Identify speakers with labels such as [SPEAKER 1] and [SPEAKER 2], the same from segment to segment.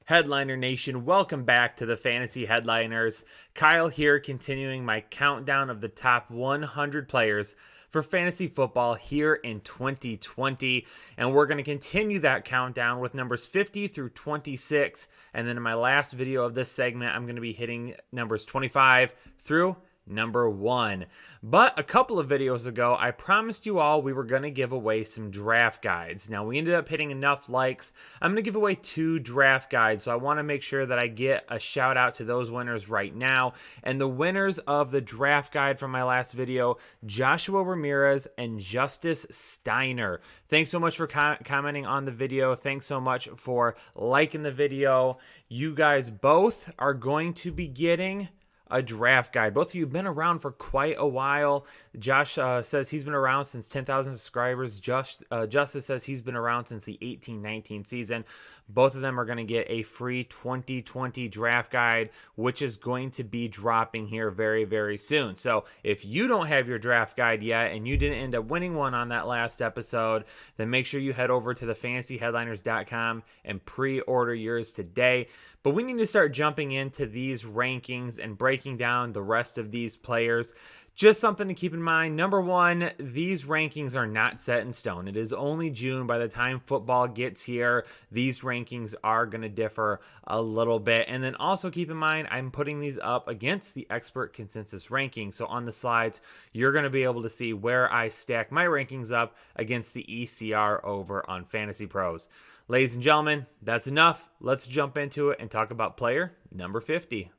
[SPEAKER 1] Headliner Nation, welcome back to the Fantasy Headliners. Kyle here, continuing my countdown of the top 100 players for fantasy football here in 2020. And we're going to continue that countdown with numbers 50 through 26. And then in my last video of this segment, I'm going to be hitting numbers 25 through number 1. But a couple of videos ago, I promised you all we were going to give away some draft guides. Now, we ended up hitting enough likes. I'm going to give away 2 draft guides, so I want to make sure that I get a shout out to those winners right now. And the winners of the draft guide from my last video, Joshua Ramirez and Justice Steiner. Thanks so much for commenting on the video. Thanks so much for liking the video. You guys both are going to be getting a draft guide. Both of you have been around for quite a while. Josh says he's been around since 10,000 subscribers. Justice says he's been around since the 18-19 season. Both of them are going to get a free 2020 draft guide, which is going to be dropping here very, very soon. So if you don't have your draft guide yet and you didn't end up winning one on that last episode, then make sure you head over to thefantasyheadliners.com and pre-order yours today. But we need to start jumping into these rankings and breaking down the rest of these players. Just something to keep in mind. Number 1, these rankings are not set in stone. It is only June. By the time football gets here, these rankings are going to differ a little bit. And then also keep in mind, I'm putting these up against the expert consensus ranking. So on the slides, you're going to be able to see where I stack my rankings up against the ECR over on Fantasy Pros. Ladies and gentlemen, that's enough. Let's jump into it and talk about player number 50.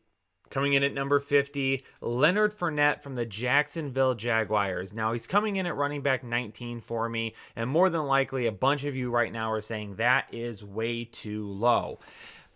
[SPEAKER 1] Coming in at number 50, Leonard Fournette from the Jacksonville Jaguars. Now, he's coming in at running back 19 for me, and more than likely, a bunch of you right now are saying that is way too low.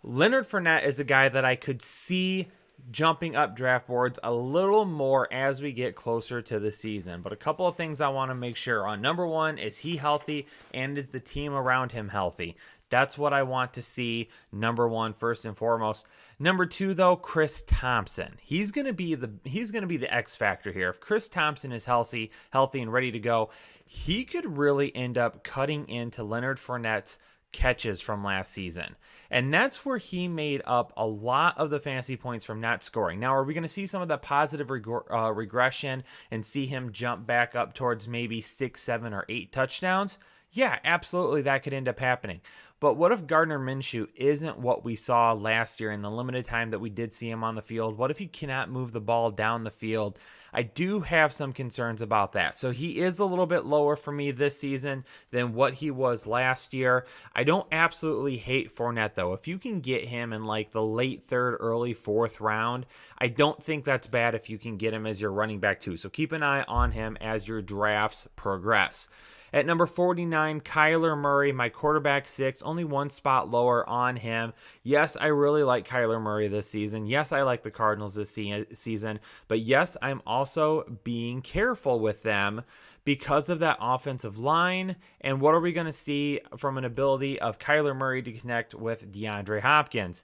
[SPEAKER 1] Leonard Fournette is a guy that I could see jumping up draft boards a little more as we get closer to the season. But a couple of things I want to make sure on. Number 1, is he healthy, and is the team around him healthy? That's what I want to see, number 1, first and foremost. Number 2, though, Chris Thompson. He's going to be the X factor here. If Chris Thompson is healthy and ready to go, he could really end up cutting into Leonard Fournette's catches from last season. And that's where he made up a lot of the fantasy points from not scoring. Now, are we going to see some of that positive regression and see him jump back up towards maybe 6, 7, or 8 touchdowns? Yeah, absolutely, that could end up happening. But what if Gardner Minshew isn't what we saw last year in the limited time that we did see him on the field? What if he cannot move the ball down the field? I do have some concerns about that. So he is a little bit lower for me this season than what he was last year. I don't absolutely hate Fournette, though. If you can get him in like the late 3rd, early 4th round, I don't think that's bad if you can get him as your running back too. So keep an eye on him as your drafts progress. At number 49, Kyler Murray, my quarterback 6, only 1 spot lower on him. Yes, I really like Kyler Murray this season. Yes, I like the Cardinals this season. But yes, I'm also being careful with them because of that offensive line. And what are we going to see from an ability of Kyler Murray to connect with DeAndre Hopkins?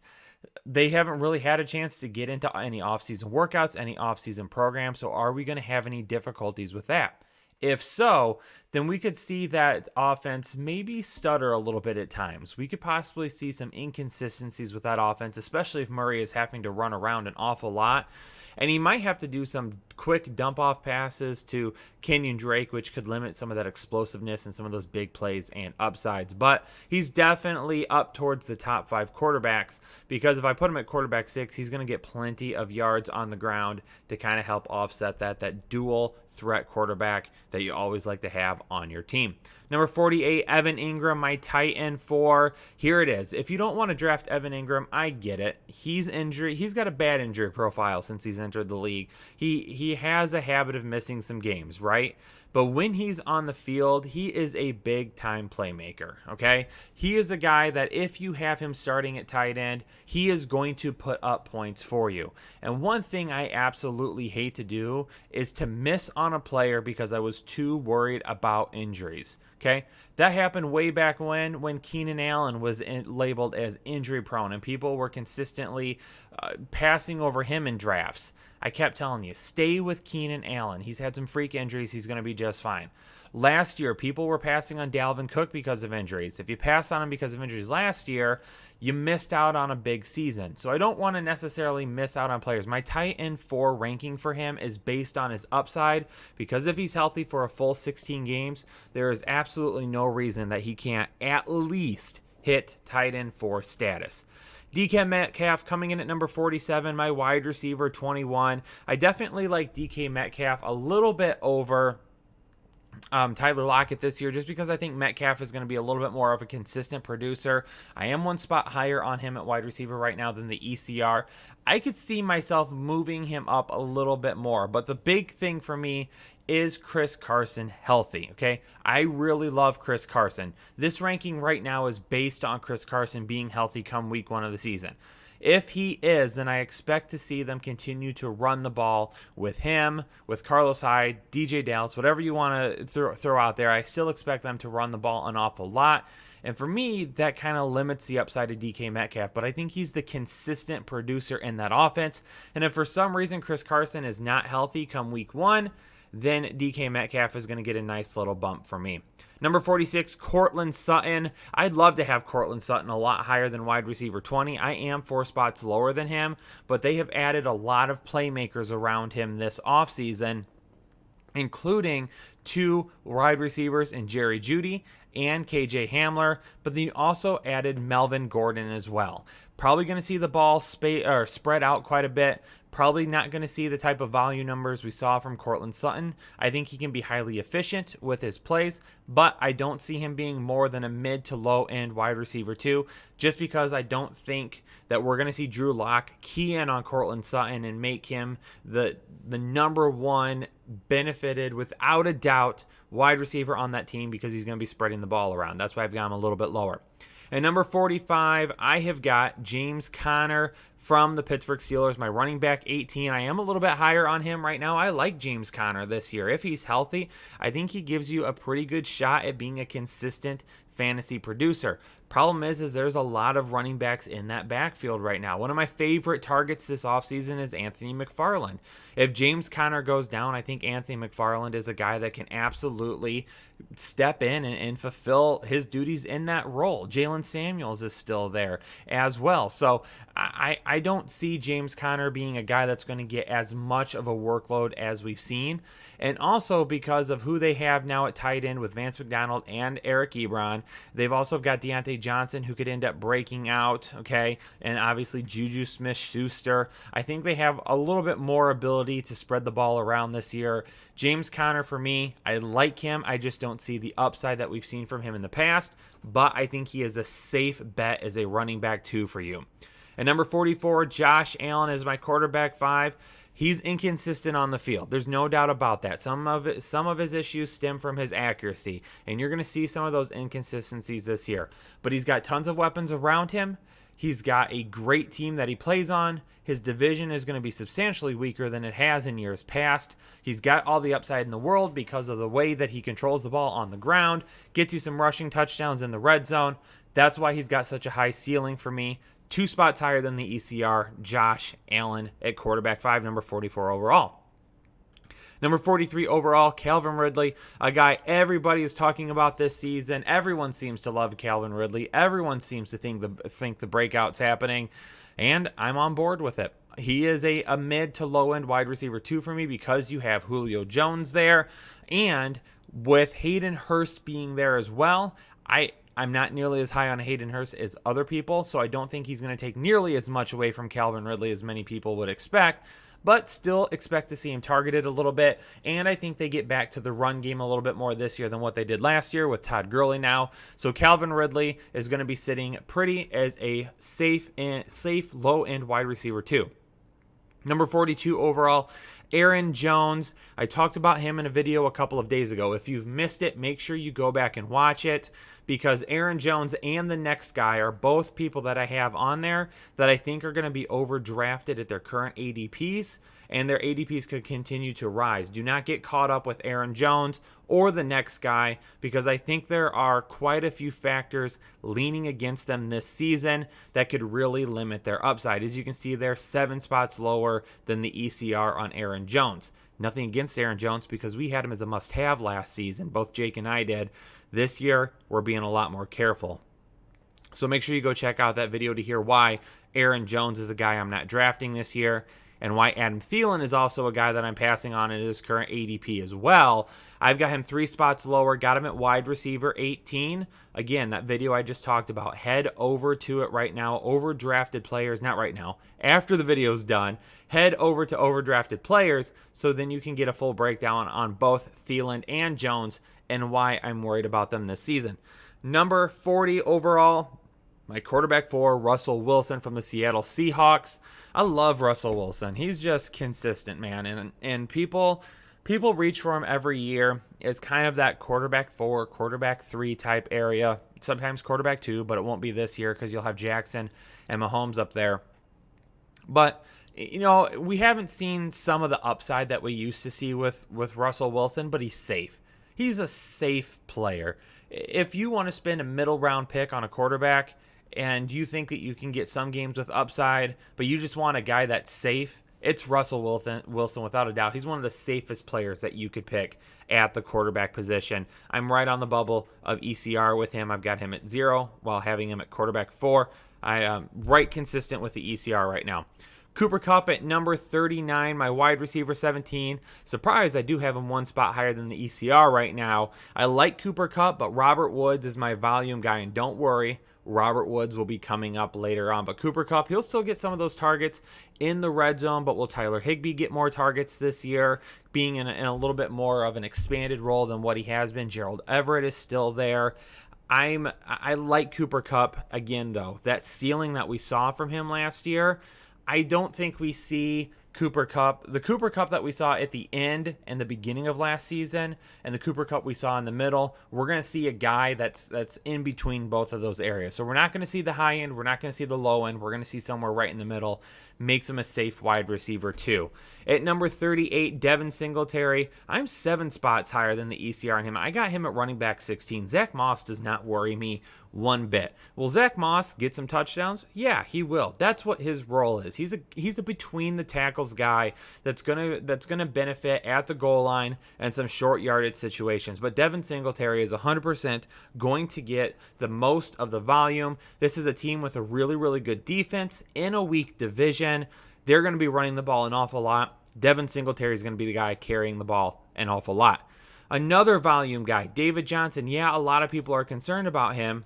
[SPEAKER 1] They haven't really had a chance to get into any offseason workouts, any offseason programs. So are we going to have any difficulties with that? If so, then we could see that offense maybe stutter a little bit at times. We could possibly see some inconsistencies with that offense, especially if Murray is having to run around an awful lot. And he might have to do some quick dump-off passes to Kenyon Drake, which could limit some of that explosiveness and some of those big plays and upsides. But he's definitely up towards the top 5 quarterbacks, because if I put him at quarterback 6, he's going to get plenty of yards on the ground to kind of help offset that dual threat quarterback that you always like to have on your team. Number 48, Evan Engram, my tight end 4. Here it is. If you don't want to draft Evan Engram, I get it. He's got a bad injury profile since he's entered the league. He has a habit of missing some games, right? But when he's on the field, he is a big-time playmaker, okay? He is a guy that if you have him starting at tight end, he is going to put up points for you. And one thing I absolutely hate to do is to miss on a player because I was too worried about injuries, okay? That happened way back when Keenan Allen was labeled as injury-prone, and people were consistently passing over him in drafts. I kept telling you, stay with Keenan Allen. He's had some freak injuries. He's going to be just fine. Last year, people were passing on Dalvin Cook because of injuries. If you pass on him because of injuries last year, you missed out on a big season. So I don't want to necessarily miss out on players. My tight end 4 ranking for him is based on his upside, because if he's healthy for a full 16 games, there is absolutely no reason that he can't at least hit tight end 4 status. DK Metcalf coming in at number 47, my wide receiver 21. I definitely like DK Metcalf a little bit over Tyler Lockett this year, just because I think Metcalf is going to be a little bit more of a consistent producer. I am one spot higher on him at wide receiver right now than the ECR. I could see myself moving him up a little bit more, but the big thing for me is Chris Carson healthy, okay? I really love Chris Carson. This ranking right now is based on Chris Carson being healthy come week 1 of the season. If he is, then I expect to see them continue to run the ball with him, with Carlos Hyde, DJ Dallas, whatever you want to throw out there. I still expect them to run the ball an awful lot. And for me, that kind of limits the upside of DK Metcalf. But I think he's the consistent producer in that offense. And if for some reason Chris Carson is not healthy come week 1, then DK Metcalf is going to get a nice little bump for me. Number 46, Courtland Sutton. I'd love to have Courtland Sutton a lot higher than wide receiver 20. I am 4 spots lower than him, but they have added a lot of playmakers around him this offseason, including 2 wide receivers in Jerry Jeudy and KJ Hamler, but they also added Melvin Gordon as well. Probably going to see the ball spread out quite a bit. Probably not going to see the type of volume numbers we saw from Courtland Sutton. I think he can be highly efficient with his plays, but I don't see him being more than a mid to low end wide receiver 2, just because I don't think that we're going to see Drew Lock key in on Courtland Sutton and make him the number 1 benefited, without a doubt, wide receiver on that team, because he's going to be spreading the ball around. That's why I've got him a little bit lower. At number 45, I have got James Conner from the Pittsburgh Steelers, my running back 18. I am a little bit higher on him right now. I like James Conner this year. If he's healthy, I think he gives you a pretty good shot at being a consistent fantasy producer. Problem is there's a lot of running backs in that backfield right now. One of my favorite targets this offseason is Anthony McFarland. If James Conner goes down, I think Anthony McFarland is a guy that can absolutely step in and fulfill his duties in that role. Jalen Samuels is still there as well. So I don't see James Conner being a guy that's going to get as much of a workload as we've seen. And also because of who they have now at tight end with Vance McDonald and Eric Ebron, they've also got Deontay Johnson, who could end up breaking out, okay? And obviously Juju Smith-Schuster. I think they have a little bit more ability to spread the ball around this year. James Conner, for me, I like him. I just don't see the upside that we've seen from him in the past, but I think he is a safe bet as a running back 2 for you. At number 44, Josh Allen is my quarterback 5. He's inconsistent on the field. There's no doubt about that. Some of his issues stem from his accuracy, and you're going to see some of those inconsistencies this year. But he's got tons of weapons around him. He's got a great team that he plays on. His division is going to be substantially weaker than it has in years past. He's got all the upside in the world because of the way that he controls the ball on the ground, gets you some rushing touchdowns in the red zone. That's why he's got such a high ceiling for me. 2 spots higher than the ECR, Josh Allen at quarterback 5, number 44 overall. Number 43 overall, Calvin Ridley, a guy everybody is talking about this season. Everyone seems to love Calvin Ridley. Everyone seems to think the breakout's happening, and I'm on board with it. He is a mid to low end wide receiver 2 for me because you have Julio Jones there, and with Hayden Hurst being there as well, I'm not nearly as high on Hayden Hurst as other people, so I don't think he's going to take nearly as much away from Calvin Ridley as many people would expect, but still expect to see him targeted a little bit, and I think they get back to the run game a little bit more this year than what they did last year with Todd Gurley now. So Calvin Ridley is going to be sitting pretty as a safe low-end wide receiver 2. Number 42 overall, Aaron Jones. I talked about him in a video a couple of days ago. If you've missed it, make sure you go back and watch it, because Aaron Jones and the next guy are both people that I have on there that I think are going to be overdrafted at their current ADPs, and their ADPs could continue to rise. Do not get caught up with Aaron Jones or the next guy, because I think there are quite a few factors leaning against them this season that could really limit their upside. As you can see, they're 7 spots lower than the ECR on Aaron Jones. Nothing against Aaron Jones, because we had him as a must-have last season. Both Jake and I did. This year, we're being a lot more careful. So make sure you go check out that video to hear why Aaron Jones is a guy I'm not drafting this year, and why Adam Thielen is also a guy that I'm passing on in his current ADP as well. I've got him 3 spots lower, got him at wide receiver 18. Again, that video I just talked about, head over to it right now. Overdrafted players, not right now, after the video's done, head over to overdrafted players, so then you can get a full breakdown on both Thielen and Jones and why I'm worried about them this season. Number 40 overall, my quarterback 4, Russell Wilson from the Seattle Seahawks. I love Russell Wilson. He's just consistent, man. And people reach for him every year. It's kind of that quarterback 4, quarterback 3 type area. Sometimes quarterback 2, but it won't be this year because you'll have Jackson and Mahomes up there. But, you know, we haven't seen some of the upside that we used to see with Russell Wilson, but he's safe. He's a safe player. If you want to spend a middle round pick on a quarterback and you think that you can get some games with upside, but you just want a guy that's safe, it's Russell Wilson without a doubt. He's one of the safest players that you could pick at the quarterback position. I'm right on the bubble of ECR with him. I've got him at 0 while having him at quarterback 4. I am right consistent with the ECR right now. Cooper Kupp at number 39, my wide receiver 17. Surprised I do have him 1 spot higher than the ECR right now. I like Cooper Kupp, but Robert Woods is my volume guy, and don't worry, Robert Woods will be coming up later on. But Cooper Kupp, he'll still get some of those targets in the red zone, but will Tyler Higbee get more targets this year, being in a little bit more of an expanded role than what he has been? Gerald Everett is still there. I like Cooper Kupp. Again, though, that ceiling that we saw from him last year, I don't think we see Cooper Kupp, the Cooper Kupp that we saw at the end and the beginning of last season, and the Cooper Kupp we saw in the middle. We're going to see a guy that's in between both of those areas. So we're not going to see the high end. We're not going to see the low end. We're going to see somewhere right in the middle. Makes him a safe wide receiver too. At number 38, Devin Singletary. I'm 7 spots higher than the ECR on him. I got him at running back 16. Zach Moss does not worry me one bit. Will Zach Moss get some touchdowns? Yeah, he will. That's what his role is. He's a between the tackles guy that's gonna benefit at the goal line and some short yardage situations. But Devin Singletary is 100% going to get the most of the volume. This is a team with a really, really good defense in a weak division. They're going to be running the ball an awful lot. Devin Singletary is going to be the guy carrying the ball an awful lot. Another volume guy, David Johnson. Yeah, a lot of people are concerned about him,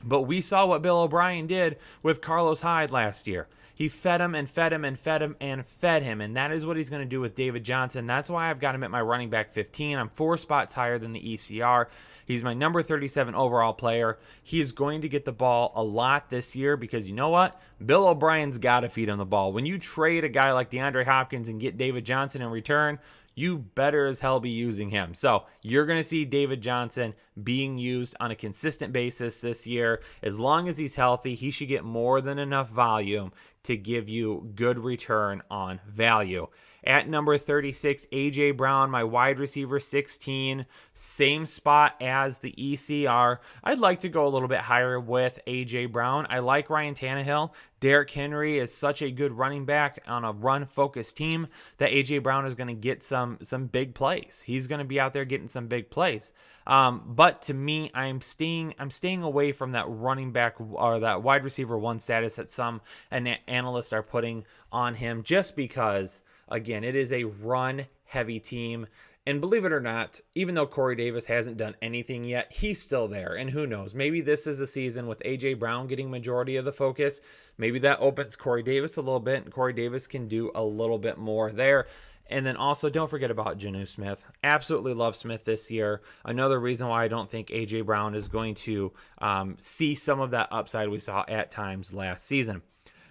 [SPEAKER 1] but we saw what Bill O'Brien did with Carlos Hyde last year. He fed him and fed him and fed him and fed him, and that is what he's going to do with David Johnson. That's why I've got him at my running back 15. I'm 4 spots higher than the ECR. He's my number 37 overall player. He is going to get the ball a lot this year because you know what? Bill O'Brien's got to feed him the ball. When you trade a guy like DeAndre Hopkins and get David Johnson in return, you better as hell be using him. So you're going to see David Johnson being used on a consistent basis this year. As long as he's healthy, he should get more than enough volume to give you good return on value. At number 36, A.J. Brown, my wide receiver 16, same spot as the ECR. I'd like to go a little bit higher with A.J. Brown. I like Ryan Tannehill. Derrick Henry is such a good running back on a run-focused team that A.J. Brown is going to get some big plays. He's going to be out there getting some big plays. But to me, I'm staying away from that running back or that wide receiver 1 status that some analysts are putting on him just because, again, it is a run-heavy team. And believe it or not, even though Corey Davis hasn't done anything yet, he's still there. And who knows? Maybe this is the season with A.J. Brown getting majority of the focus. Maybe that opens Corey Davis a little bit, and Corey Davis can do a little bit more there. And then also, don't forget about Juju Smith. Absolutely love Smith this year. Another reason why I don't think A.J. Brown is going to see some of that upside we saw at times last season.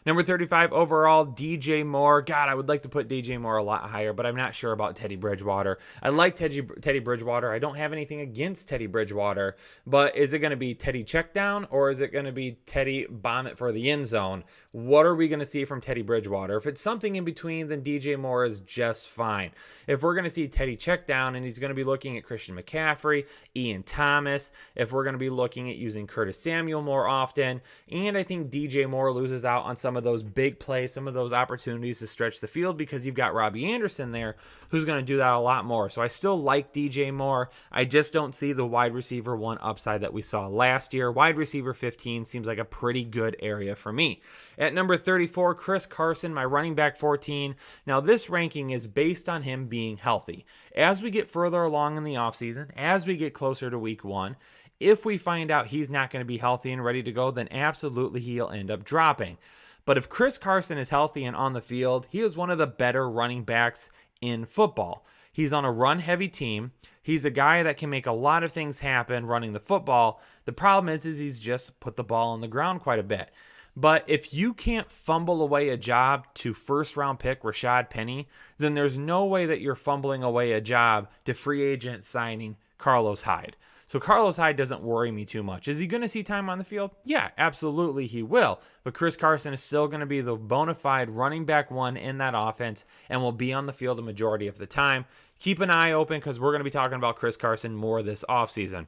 [SPEAKER 1] Number 35 overall, DJ Moore. God, I would like to put DJ Moore a lot higher, but I'm not sure about Teddy Bridgewater. I like Teddy Bridgewater. I don't have anything against Teddy Bridgewater, but is it going to be Teddy check down or is it going to be Teddy bomb it for the end zone? What are we going to see from Teddy Bridgewater? If it's something in between, then DJ Moore is just fine. If we're going to see Teddy check down and he's going to be looking at Christian McCaffrey, Ian Thomas, if we're going to be looking at using Curtis Samuel more often, and I think DJ Moore loses out on some of those big plays, some of those opportunities to stretch the field because you've got Robbie Anderson there who's going to do that a lot more. So I still like DJ Moore. I just don't see the wide receiver 1 upside that we saw last year. Wide receiver 15 seems like a pretty good area for me. At number 34, Chris Carson, my running back 14. Now this ranking is based on him being healthy. As we get further along in the offseason, as we get closer to week 1, if we find out he's not going to be healthy and ready to go, then absolutely he'll end up dropping. But if Chris Carson is healthy and on the field, he is one of the better running backs in football. He's on a run-heavy team. He's a guy that can make a lot of things happen running the football. The problem is he's just put the ball on the ground quite a bit. But if you can't fumble away a job to first-round pick Rashad Penny, then there's no way that you're fumbling away a job to free agent signing Carlos Hyde. So Carlos Hyde doesn't worry me too much. Is he going to see time on the field? Yeah, absolutely he will. But Chris Carson is still going to be the bona fide running back 1 in that offense and will be on the field a majority of the time. Keep an eye open because we're going to be talking about Chris Carson more this offseason.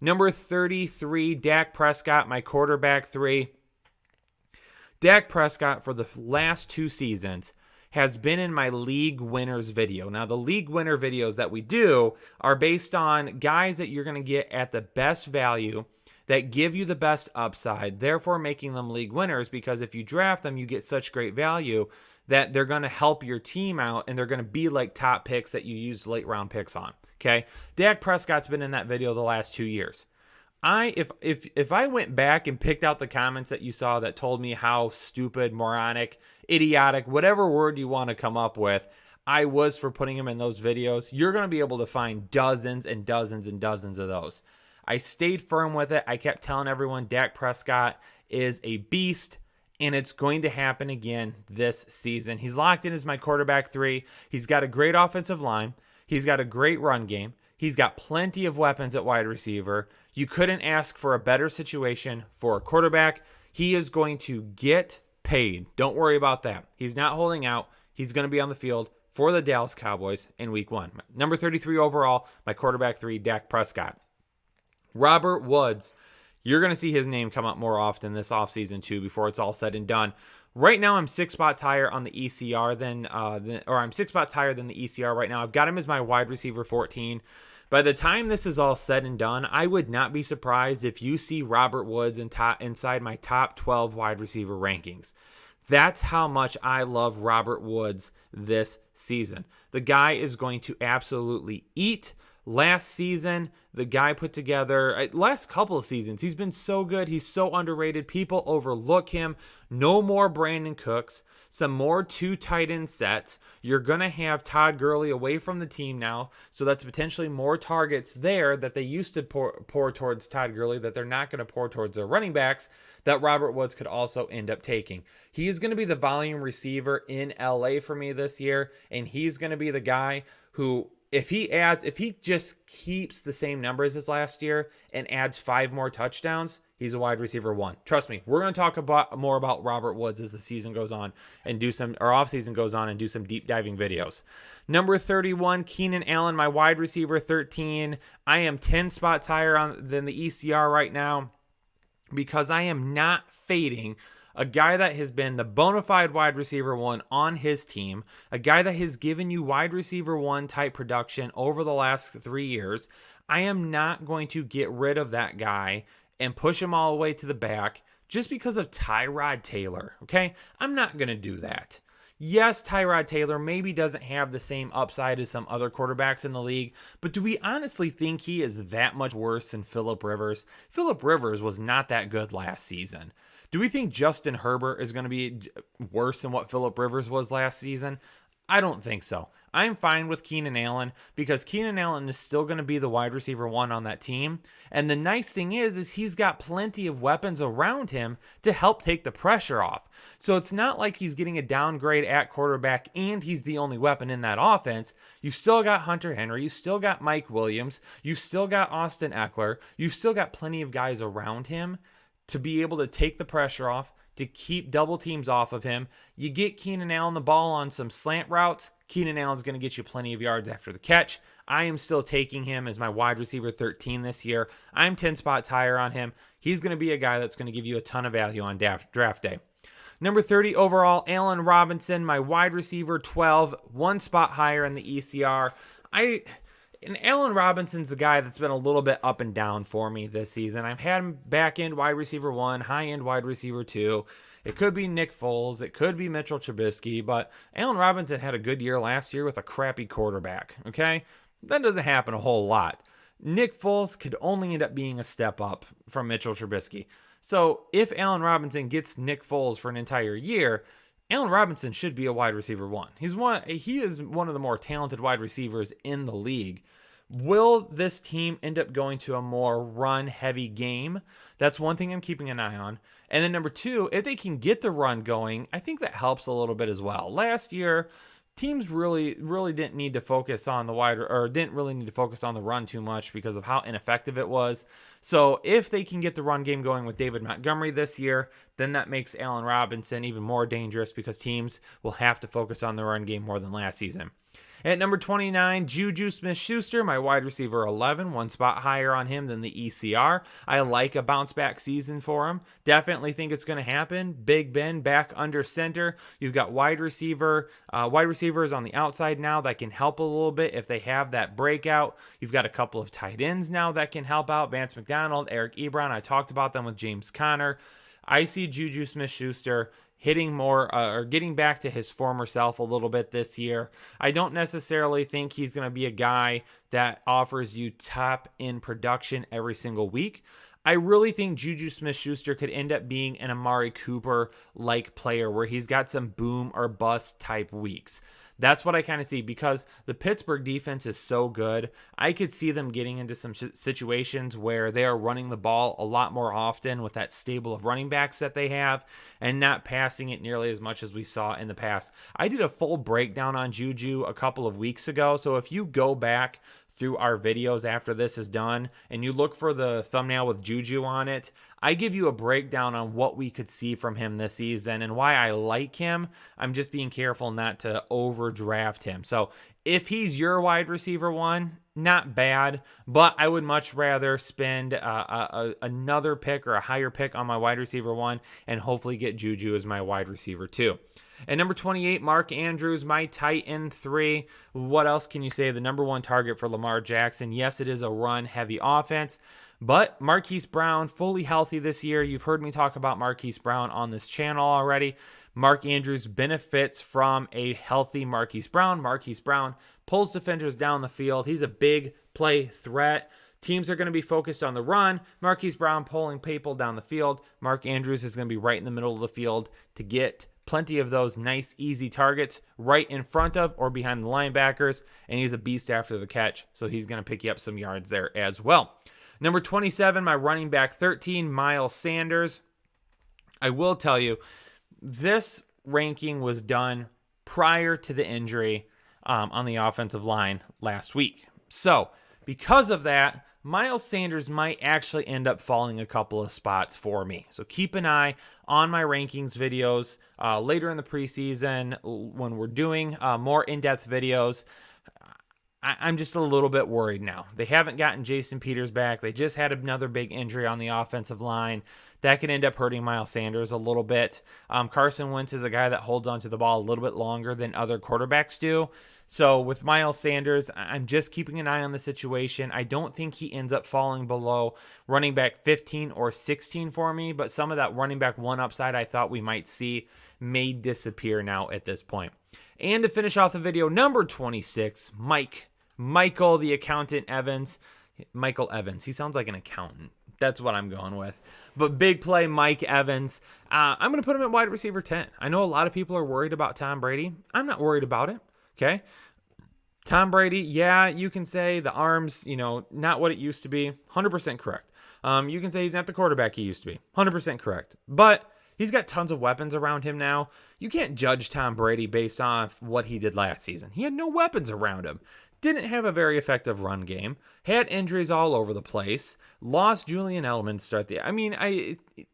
[SPEAKER 1] Number 33, Dak Prescott, my quarterback 3. Dak Prescott for the last 2 seasons has been in my league winners video. Now, the league winner videos that we do are based on guys that you're going to get at the best value that give you the best upside, therefore making them league winners because if you draft them, you get such great value that they're going to help your team out and they're going to be like top picks that you use late round picks on. Okay? Dak Prescott's been in that video the last 2 years. If I went back and picked out the comments that you saw that told me how stupid, moronic, idiotic, whatever word you want to come up with, I was for putting him in those videos, you're going to be able to find dozens and dozens and dozens of those. I stayed firm with it. I kept telling everyone Dak Prescott is a beast, and it's going to happen again this season. He's locked in as my quarterback 3. He's got a great offensive line. He's got a great run game. He's got plenty of weapons at wide receiver. You couldn't ask for a better situation for a quarterback. He is going to get paid. Don't worry about that. He's not holding out. He's going to be on the field for the Dallas Cowboys in week 1. Number 33 overall, my quarterback 3, Dak Prescott. Robert Woods, you're going to see his name come up more often this offseason too before it's all said and done. Right now, I'm 6 spots higher on the ECR I'm 6 spots higher than the ECR right now. I've got him as my wide receiver 14. By the time this is all said and done, I would not be surprised if you see Robert Woods inside my top 12 wide receiver rankings. That's how much I love Robert Woods this season. The guy is going to absolutely eat. Last season, the guy put together, last couple of seasons, he's been so good. He's so underrated. People overlook him. No more Brandon Cooks. Some more 2 tight end sets. You're going to have Todd Gurley away from the team now, so that's potentially more targets there that they used to pour towards Todd Gurley that they're not going to pour towards their running backs that Robert Woods could also end up taking. He is going to be the volume receiver in LA for me this year, and he's going to be the guy who, if he just keeps the same numbers as last year and adds 5 more touchdowns, he's a wide receiver 1. Trust me, we're going to talk more about Robert Woods as the season goes on and offseason goes on and do some deep diving videos. Number 31, Keenan Allen, my wide receiver 13. I am 10 spots higher than the ECR right now because I am not fading a guy that has been the bona fide wide receiver 1 on his team, a guy that has given you wide receiver 1 type production over the last 3 years. I am not going to get rid of that guy and push him all the way to the back just because of Tyrod Taylor, okay? I'm not going to do that. Yes, Tyrod Taylor maybe doesn't have the same upside as some other quarterbacks in the league, but do we honestly think he is that much worse than Phillip Rivers? Phillip Rivers was not that good last season. Do we think Justin Herbert is going to be worse than what Phillip Rivers was last season? I don't think so. I'm fine with Keenan Allen because Keenan Allen is still going to be the wide receiver 1 on that team. And the nice thing is he's got plenty of weapons around him to help take the pressure off. So it's not like he's getting a downgrade at quarterback and he's the only weapon in that offense. You've still got Hunter Henry. You still got Mike Williams. You still got Austin Eckler. You've still got plenty of guys around him to be able to take the pressure off, to keep double teams off of him. You get Keenan Allen the ball on some slant routes. Keenan Allen's going to get you plenty of yards after the catch. I am still taking him as my wide receiver 13 this year. I'm 10 spots higher on him. He's going to be a guy that's going to give you a ton of value on draft day. Number 30 overall, Allen Robinson, my wide receiver 12, 1 spot higher in the ECR. And Allen Robinson's the guy that's been a little bit up and down for me this season. I've had him back-end wide receiver 1, high-end wide receiver 2. It could be Nick Foles. It could be Mitchell Trubisky. But Allen Robinson had a good year last year with a crappy quarterback, okay? That doesn't happen a whole lot. Nick Foles could only end up being a step up from Mitchell Trubisky. So if Allen Robinson gets Nick Foles for an entire year, Allen Robinson should be a wide receiver 1. He is one of the more talented wide receivers in the league. Will this team end up going to a more run-heavy game? That's one thing I'm keeping an eye on. And then number 2, if they can get the run going, I think that helps a little bit as well. Last year, teams really didn't need to focus on didn't really need to focus on the run too much because of how ineffective it was. So if they can get the run game going with David Montgomery this year, then that makes Allen Robinson even more dangerous because teams will have to focus on the run game more than last season. At number 29, Juju Smith-Schuster, my wide receiver 11, 1 spot higher on him than the ECR. I like a bounce back season for him. Definitely think it's going to happen. Big Ben back under center. You've got wide receivers on the outside now that can help a little bit if they have that breakout. You've got a couple of tight ends now that can help out. Vance McDonald, Eric Ebron. I talked about them with James Conner. I see Juju Smith-Schuster hitting more or getting back to his former self a little bit this year. I don't necessarily think he's going to be a guy that offers you top in production every single week. I really think Juju Smith-Schuster could end up being an Amari Cooper-like player where he's got some boom or bust type weeks. That's what I kind of see because the Pittsburgh defense is so good. I could see them getting into some situations where they are running the ball a lot more often with that stable of running backs that they have and not passing it nearly as much as we saw in the past. I did a full breakdown on Juju a couple of weeks ago, so if you go back through our videos after this is done and you look for the thumbnail with Juju on it, I give you a breakdown on what we could see from him this season and why I like him. I'm just being careful not to overdraft him. So if he's your wide receiver 1, not bad, but I would much rather spend another pick or a higher pick on my wide receiver 1 and hopefully get Juju as my wide receiver 2. At number 28, Mark Andrews, my tight end 3. What else can you say? The number 1 target for Lamar Jackson. Yes, it is a run-heavy offense, but Marquise Brown, fully healthy this year. You've heard me talk about Marquise Brown on this channel already. Mark Andrews benefits from a healthy Marquise Brown. Marquise Brown pulls defenders down the field. He's a big play threat. Teams are going to be focused on the run. Marquise Brown pulling people down the field. Mark Andrews is going to be right in the middle of the field to get plenty of those nice, easy targets right in front of or behind the linebackers, and he's a beast after the catch, so he's going to pick you up some yards there as well. Number 27, my running back 13, Miles Sanders. I will tell you, this ranking was done prior to the injury on the offensive line last week. So, because of that, Miles Sanders might actually end up falling a couple of spots for me. So keep an eye on my rankings videos later in the preseason when we're doing more in-depth videos. I'm just a little bit worried now. They haven't gotten Jason Peters back. They just had another big injury on the offensive line. That could end up hurting Miles Sanders a little bit. Carson Wentz is a guy that holds onto the ball a little bit longer than other quarterbacks do. So with Miles Sanders, I'm just keeping an eye on the situation. I don't think he ends up falling below running back 15 or 16 for me, but some of that running back 1 upside I thought we might see may disappear now at this point. And to finish off the video, number 26, Michael the accountant Evans. Michael Evans. He sounds like an accountant. That's what I'm going with. But big play, Mike Evans. I'm going to put him at wide receiver 10. I know a lot of people are worried about Tom Brady. I'm not worried about it. Okay. Tom Brady, yeah, you can say the arms, not what it used to be. 100% correct. You can say he's not the quarterback he used to be. 100% correct. But he's got tons of weapons around him now. You can't judge Tom Brady based off what he did last season. He had no weapons around him. Didn't have a very effective run game. Had injuries all over the place. Lost Julian Edelman to start the...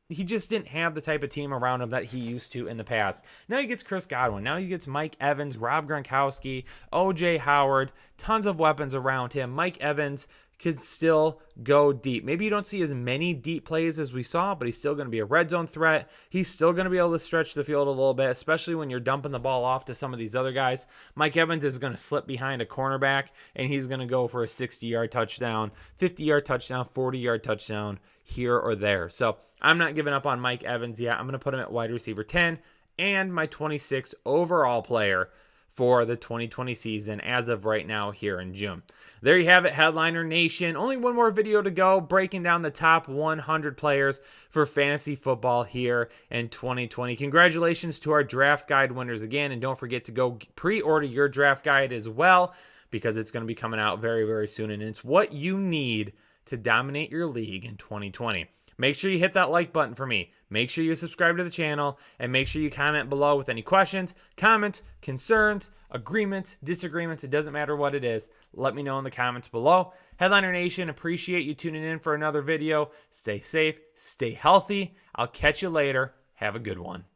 [SPEAKER 1] he just didn't have the type of team around him that he used to in the past. Now he gets Chris Godwin. Now he gets Mike Evans, Rob Gronkowski, O.J. Howard. Tons of weapons around him. Mike Evans could still go deep. Maybe you don't see as many deep plays as we saw, but he's still going to be a red zone threat. He's still going to be able to stretch the field a little bit, especially when you're dumping the ball off to some of these other guys. Mike Evans is going to slip behind a cornerback, and he's going to go for a 60-yard touchdown, 50-yard touchdown, 40-yard touchdown here or there. So I'm not giving up on Mike Evans yet. I'm going to put him at wide receiver 10 and my 26th overall player for the 2020 season as of right now here in June. There you have it, Headliner Nation. Only one more video to go, breaking down the top 100 players for fantasy football here in 2020. Congratulations to our draft guide winners again, and don't forget to go pre-order your draft guide as well, because it's going to be coming out very, very soon, and it's what you need to dominate your league in 2020. Make sure you hit that like button for me. Make sure you subscribe to the channel, and make sure you comment below with any questions, comments, concerns, agreements, disagreements. It doesn't matter what it is. Let me know in the comments below. Headliner Nation, appreciate you tuning in for another video. Stay safe, stay healthy. I'll catch you later. Have a good one.